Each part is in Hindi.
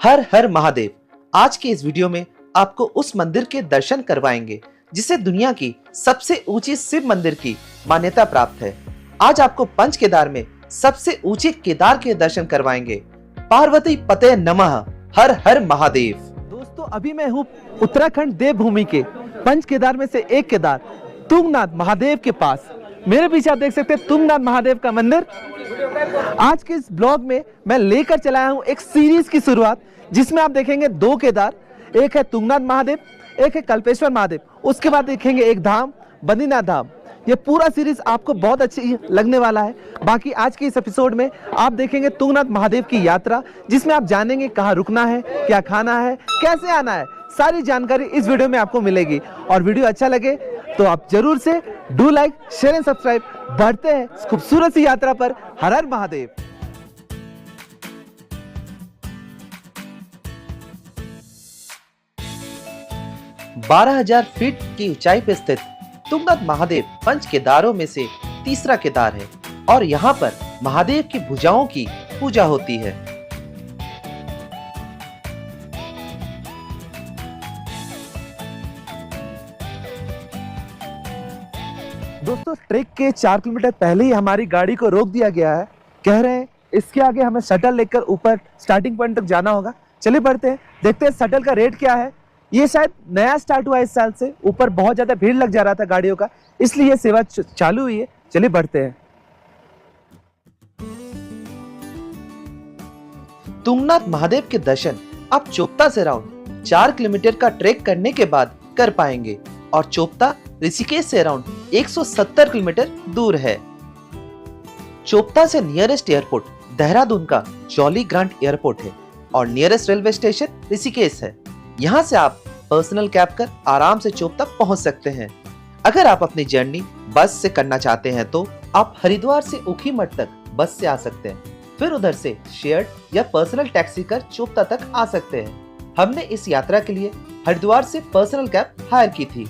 हर हर महादेव। आज के इस वीडियो में आपको उस मंदिर के दर्शन करवाएंगे जिसे दुनिया की सबसे ऊंची शिव मंदिर की मान्यता प्राप्त है। आज आपको पंच केदार में सबसे ऊंचे केदार के दर्शन करवाएंगे। पार्वती पते नमः। हर हर महादेव। दोस्तों, अभी मैं हूँ उत्तराखंड देवभूमि के पंच केदार में से एक केदार तुंगनाथ महादेव के पास। मेरे पीछे आप देख सकते हैं तुंगनाथ महादेव का मंदिर। आज के इस ब्लॉग में मैं लेकर चलाया हूँ एक सीरीज की शुरुआत, जिसमें आप देखेंगे दो केदार, एक है तुंगनाथ महादेव, एक है कल्पेश्वर महादेव। उसके बाद देखेंगे एक धाम बद्रीनाथ धाम। ये पूरा सीरीज आपको बहुत अच्छी लगने वाला है। बाकी आज के इस एपिसोड में आप देखेंगे तुंगनाथ महादेव की यात्रा, जिसमें आप जानेंगे कहाँ रुकना है, क्या खाना है, कैसे आना है। सारी जानकारी इस वीडियो में आपको मिलेगी। और वीडियो अच्छा लगे तो आप जरूर से do like, share and subscribe. बढ़ते हैं इस खूबसूरत सी यात्रा पर। हर हर महादेव। 12,000 फीट की ऊंचाई पर स्थित तुंगनाथ महादेव पंच केदारों में से तीसरा केदार है और यहाँ पर महादेव की भुजाओं की पूजा होती है। दोस्तों, ट्रेक के 4 किलोमीटर पहले ही हमारी गाड़ी को रोक दिया गया है। कह रहे हैं इसके आगे हमें शटल लेकर ऊपर स्टार्टिंग पॉइंट तक जाना होगा। चलिए बढ़ते हैं, देखते हैं शटल का रेट क्या है। ये शायद नया स्टार्ट हुआ है इस साल से। ऊपर बहुत ज्यादा भीड़ लग जा रहा था गाड़ियों का, इसलिए ये सेवा चालू हुई है। चलिए बढ़ते हैं। तुंगनाथ महादेव के दर्शन आप चोपता से अराउंड 4 किलोमीटर का ट्रेक करने के बाद कर पाएंगे और चोपता ऋषिकेश से अराउंड 170 किलोमीटर दूर है। चोपता से नियरेस्ट एयरपोर्ट देहरादून का जॉली ग्रांट एयरपोर्ट है और नियरेस्ट रेलवे स्टेशन ऋषिकेश है। यहाँ से आप पर्सनल कैब कर आराम से चोपता पहुँच सकते हैं। अगर आप अपनी जर्नी बस से करना चाहते हैं तो आप हरिद्वार से ऊखीमठ तक बस से आ सकते हैं, फिर उधर से शेयर्ड या पर्सनल टैक्सी कर चोपता तक आ सकते हैं। हमने इस यात्रा के लिए हरिद्वार से पर्सनल कैब हायर की थी।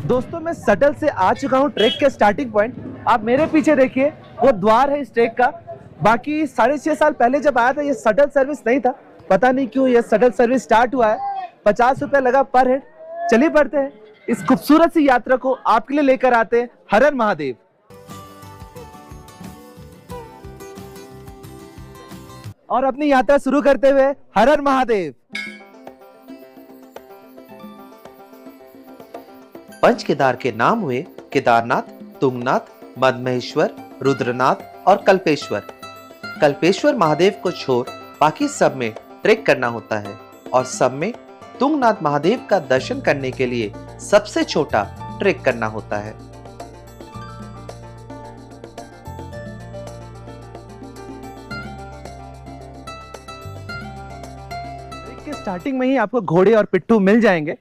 दोस्तों, मैं शटल से आ चुका हूँ ट्रेक के स्टार्टिंग पॉइंट। आप मेरे पीछे देखिए, वो द्वार है इस ट्रेक का। बाकी 6.5 साल पहले जब आया था ये शटल सर्विस नहीं था। पता नहीं क्यों ये शटल सर्विस स्टार्ट हुआ है। 50 रुपए लगा पर हेड। चलिए बढ़ते हैं, इस खूबसूरत सी यात्रा को आपके लिए लेकर आते हैं। हर हर महादेव। और अपनी यात्रा शुरू करते हुए हर हर महादेव। पंच केदार के नाम हुए केदारनाथ, तुंगनाथ, मदमहेश्वर, रुद्रनाथ और कल्पेश्वर। कल्पेश्वर महादेव को छोड़ बाकी सब में ट्रेक करना होता है और सब में तुंगनाथ महादेव का दर्शन करने के लिए सबसे छोटा ट्रेक करना होता है। ट्रेक के स्टार्टिंग में ही आपको घोड़े और पिट्ठू मिल जाएंगे।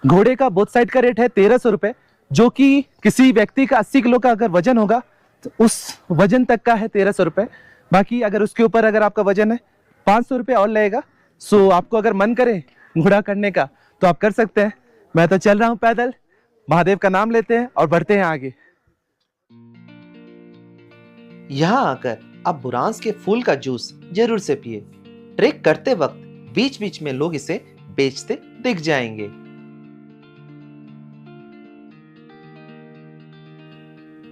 घोड़े का बोथ साइड का रेट है 1300 रुपए, जो कि किसी व्यक्ति का 80 किलो का अगर वजन होगा तो उस वजन तक का है 1300 रुपए। बाकी अगर उसके ऊपर अगर आपका वजन है 500 रुपये और लगेगा। सो आपको अगर मन करे घोड़ा करने का तो आप कर सकते हैं। मैं तो चल रहा हूं पैदल। महादेव का नाम लेते हैं और बढ़ते हैं आगे। यहाँ आकर आप बुरांस के फूल का जूस जरूर से पिए। ट्रेक करते वक्त बीच बीच में लोग इसे बेचते दिख जाएंगे।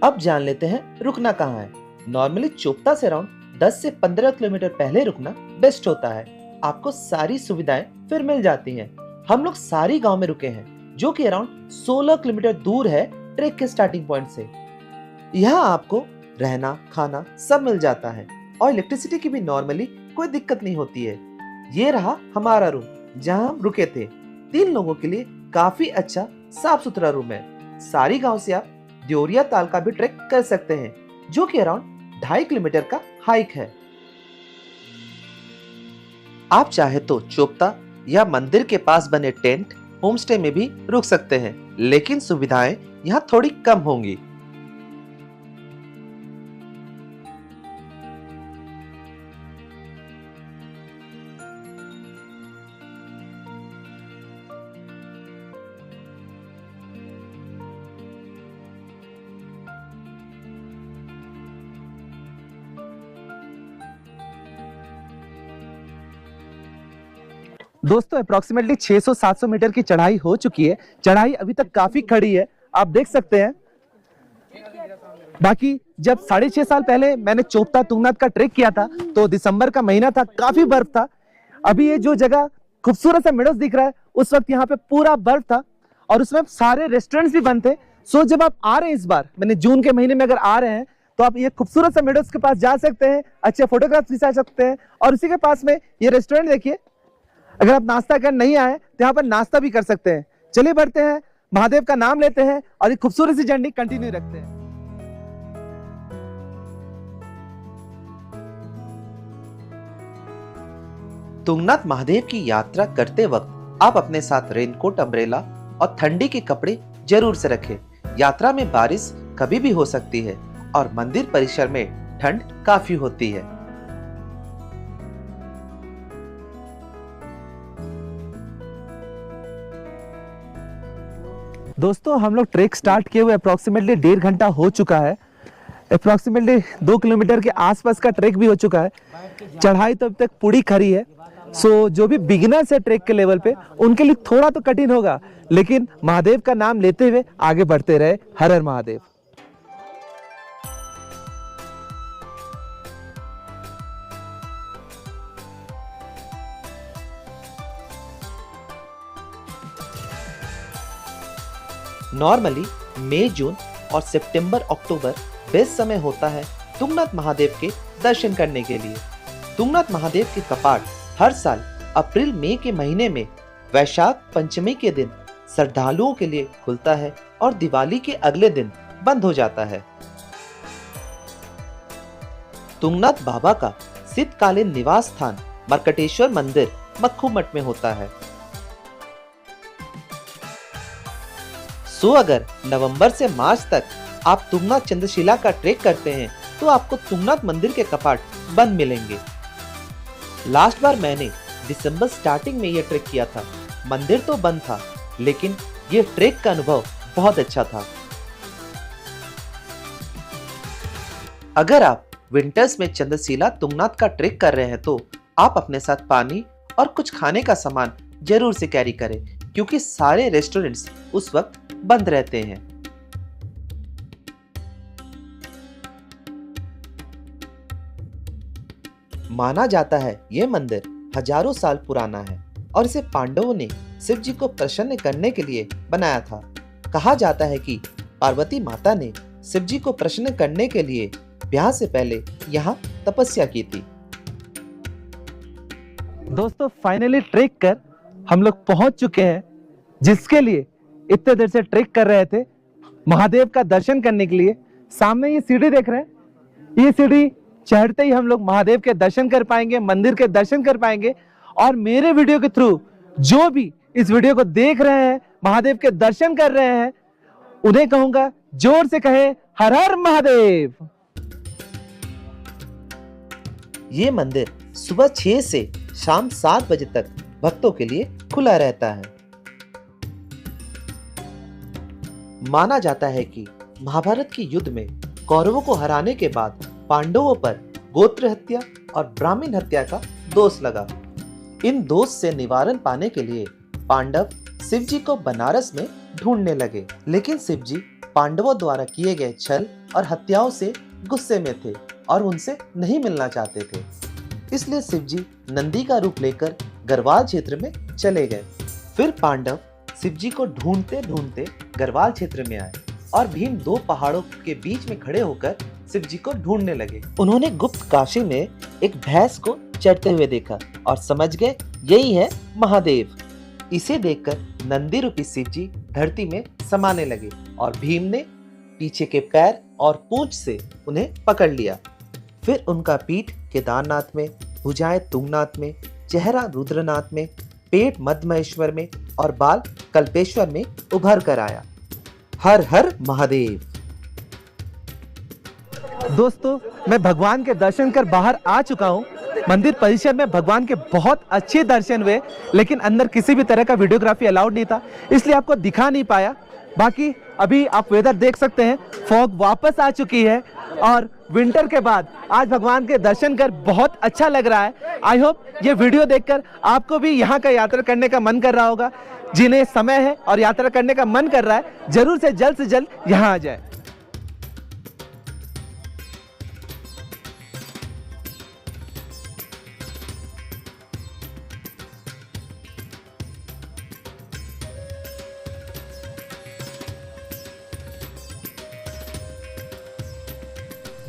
अब जान लेते हैं रुकना कहाँ है। नॉर्मली चोपता से अराउंड 10 से 15 किलोमीटर पहले रुकना बेस्ट होता है। आपको सारी सुविधाएं फिर मिल जाती हैं। हम लोग सारी गांव में रुके हैं, जो कि अराउंड 16 किलोमीटर दूर है ट्रेक के स्टार्टिंग पॉइंट से। यहाँ आपको रहना खाना सब मिल जाता है और इलेक्ट्रिसिटी की भी नॉर्मली कोई दिक्कत नहीं होती है। ये रहा हमारा रूम जहाँ हम रुके थे। 3 लोगों के लिए काफी अच्छा साफ सुथरा रूम है। सारी गाँव से आप देवरिया ताल का भी ट्रेक कर सकते हैं, जो कि अराउंड 2.5 किलोमीटर का हाइक है। आप चाहे तो चोपता या मंदिर के पास बने टेंट होम स्टे में भी रुक सकते हैं, लेकिन सुविधाएं यहाँ थोड़ी कम होंगी। दोस्तों अप्रोक्सीमेटली 600-700 मीटर की चढ़ाई हो चुकी है। चढ़ाई अभी तक काफी खड़ी है, आप देख सकते हैं। बाकी जब 6.5 साल पहले मैंने चोपता तुंगनाथ का ट्रेक किया था तो दिसंबर का महीना था, काफी बर्फ था। अभी ये जो जगह खूबसूरत सा मेडोज दिख रहा है, उस वक्त यहाँ पे पूरा बर्फ था और उसमें सारे रेस्टोरेंट्स भी बंद थे। सो जब आप आ रहे हैं, इस बार मैंने जून के महीने में अगर आ रहे हैं तो आप ये खूबसूरत सा मेडोज के पास जा सकते हैं, अच्छे फोटोग्राफ्स खिंचा सकते हैं। और उसी के पास में ये रेस्टोरेंट देखिए, अगर आप नाश्ता कर नहीं आए तो यहाँ पर नाश्ता भी कर सकते हैं। चलिए बढ़ते हैं, महादेव का नाम लेते हैं और ये खूबसूरत सी जर्नी कंटिन्यू रखते हैं। तुंगनाथ महादेव की यात्रा करते वक्त आप अपने साथ रेनकोट, अम्ब्रेला और ठंडी के कपड़े जरूर से रखें। यात्रा में बारिश कभी भी हो सकती है और मंदिर परिसर में ठंड काफी होती है। दोस्तों हम लोग ट्रेक स्टार्ट किए हुए अप्रोक्सीमेटली 1.5 घंटा हो चुका है। अप्रोक्सीमेटली 2 किलोमीटर के आसपास का ट्रेक भी हो चुका है। चढ़ाई तो अब तक पूरी खरी है। सो जो भी बिगिनर्स है ट्रेक के लेवल पे, उनके लिए थोड़ा तो कठिन होगा, लेकिन महादेव का नाम लेते हुए आगे बढ़ते रहे। हर हर महादेव। नॉर्मली मई, जून और सितंबर, अक्टूबर बेस्ट समय होता है तुंगनाथ महादेव के दर्शन करने के लिए। तुंगनाथ महादेव के कपाट हर साल अप्रैल मई के महीने में वैशाख पंचमी के दिन श्रद्धालुओं के लिए खुलता है और दिवाली के अगले दिन बंद हो जाता है। तुंगनाथ बाबा का शीतकालीन निवास स्थान मर्कटेश्वर मंदिर मक्खू मठ में होता है। सो अगर नवंबर से मार्च तक आप तुंगनाथ चंद्रशिला का ट्रेक करते हैं तो आपको तुंगनाथ मंदिर के कपाट बंद मिलेंगे। लास्ट बार मैंने दिसंबर स्टार्टिंग में यह ट्रेक किया था। मंदिर तो बंद था, लेकिन यह ट्रेक का अनुभव बहुत अच्छा था। अगर आप विंटर्स में चंद्रशिला तुंगनाथ का ट्रेक कर रहे हैं तो आप अपने साथ पानी और कुछ खाने का सामान जरूर से कैरी करें, क्योंकि सारे रेस्टोरेंट्स उस वक्त बंद रहते हैं। माना जाता है यह मंदिर हजारों साल पुराना है और इसे पांडवों ने शिव जी को प्रसन्न करने के लिए बनाया था। कहा जाता है कि पार्वती माता ने शिव जी को प्रसन्न करने के लिए ब्याह से पहले यहाँ तपस्या की थी। दोस्तों फाइनली ट्रेक कर हम लोग पहुंच चुके हैं, जिसके लिए इतने देर से ट्रेक कर रहे थे, महादेव का दर्शन करने के लिए। सामने ये सीढ़ी देख रहे हैं, ये सीढ़ी चढ़ते ही हम लोग महादेव के दर्शन कर पाएंगे, मंदिर के दर्शन कर पाएंगे। और मेरे वीडियो के थ्रू जो भी इस वीडियो को देख रहे हैं, महादेव के दर्शन कर रहे हैं, उन्हें कहूंगा जोर से कहे हर हर महादेव। ये मंदिर सुबह 6 से शाम 7 बजे तक भक्तों के लिए खुला रहता है। माना जाता है कि महाभारत के युद्ध में कौरवों को हराने के बाद पांडवों पर गोत्र हत्या और ब्राह्मण हत्या का दोष लगा। इन दोष से निवारण पाने के लिए पांडव शिव जी को बनारस में ढूंढने लगे, लेकिन शिव जी पांडवों द्वारा किए गए छल और हत्याओं से गुस्से में थे और उनसे नहीं मिलना चाहते थे। इसलिए शिव जी नंदी का रूप लेकर गढ़वाल क्षेत्र में चले गए। फिर पांडव शिव जी को ढूंढते ढूंढते गढ़वाल क्षेत्र में आए और भीम 2 पहाड़ों के बीच में खड़े होकर शिव जी को ढूंढने लगे। उन्होंने गुप्त काशी में एक भैंस को चढ़ते हुए देखा और समझ गए यही है महादेव। इसे देखकर नंदी रूपी शिव जी धरती में समाने लगे और भीम ने पीछे के पैर और पूंछ से उन्हें पकड़ लिया। फिर उनका पीठ केदारनाथ में, भुजाएं तुंगनाथ में, चेहरा रुद्रनाथ में, पेट मध्यमहेश्वर में और बाल कल्पेश्वर में उभर कर आया। हर हर महादेव। दोस्तों मैं भगवान के दर्शन कर बाहर आ चुका हूँ। मंदिर परिसर में भगवान के बहुत अच्छे दर्शन हुए, लेकिन अंदर किसी भी तरह का वीडियोग्राफी अलाउड नहीं था, इसलिए आपको दिखा नहीं पाया। बाकी अभी आप वेदर देख सकते हैं, फॉग वापस आ चुकी है और विंटर के बाद आज भगवान के दर्शन कर बहुत अच्छा लग रहा है। आई होप ये वीडियो देखकर आपको भी यहाँ का यात्रा करने का मन कर रहा होगा। जिन्हें समय है और यात्रा करने का मन कर रहा है, जरूर से जल्द यहाँ आ जाए।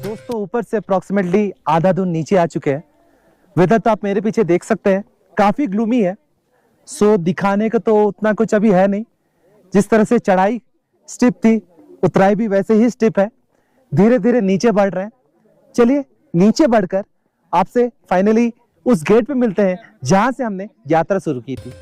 दोस्तों, ऊपर से अप्रोक्सीमेटली आधा दूर नीचे आ चुके हैं। वेदर तो आप मेरे पीछे देख सकते हैं, काफी ग्लूमी है। सो दिखाने का तो उतना कुछ अभी है नहीं। जिस तरह से चढ़ाई स्टिप थी, उतराई भी वैसे ही स्टिप है। धीरे धीरे नीचे बढ़ रहे हैं। चलिए नीचे बढ़कर आपसे फाइनली उस गेट पे मिलते हैं जहां से हमने यात्रा शुरू की थी।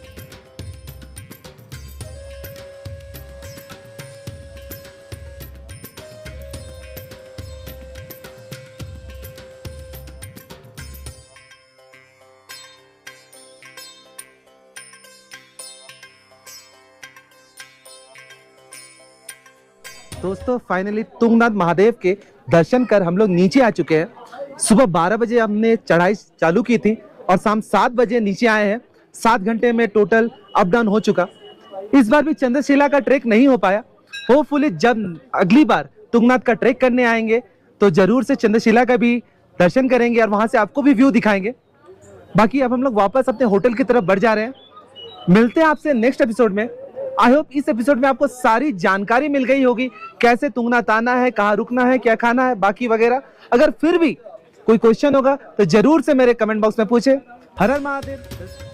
दोस्तों, फाइनली तुंगनाथ महादेव के दर्शन कर हम लोग नीचे आ चुके हैं। सुबह 12 बजे हमने चढ़ाई चालू की थी और शाम 7 बजे नीचे आए हैं। 7 घंटे में टोटल अप डाउन हो चुका। इस बार भी चंद्रशिला का ट्रैक नहीं हो पाया। होपफुली जब अगली बार तुंगनाथ का ट्रैक करने आएंगे तो जरूर से चंद्रशिला का भी दर्शन करेंगे और वहां से आपको भी व्यू दिखाएंगे। बाकी अब हम लोग वापस अपने होटल की तरफ बढ़ जा रहे हैं। मिलते हैं आपसे नेक्स्ट एपिसोड में। आई होप इस एपिसोड में आपको सारी जानकारी मिल गई होगी, कैसे तुंगनाथ आना है, कहाँ रुकना है, क्या खाना है, बाकी वगैरह। अगर फिर भी कोई क्वेश्चन होगा तो जरूर से मेरे कमेंट बॉक्स में पूछे। हर हर महादेव।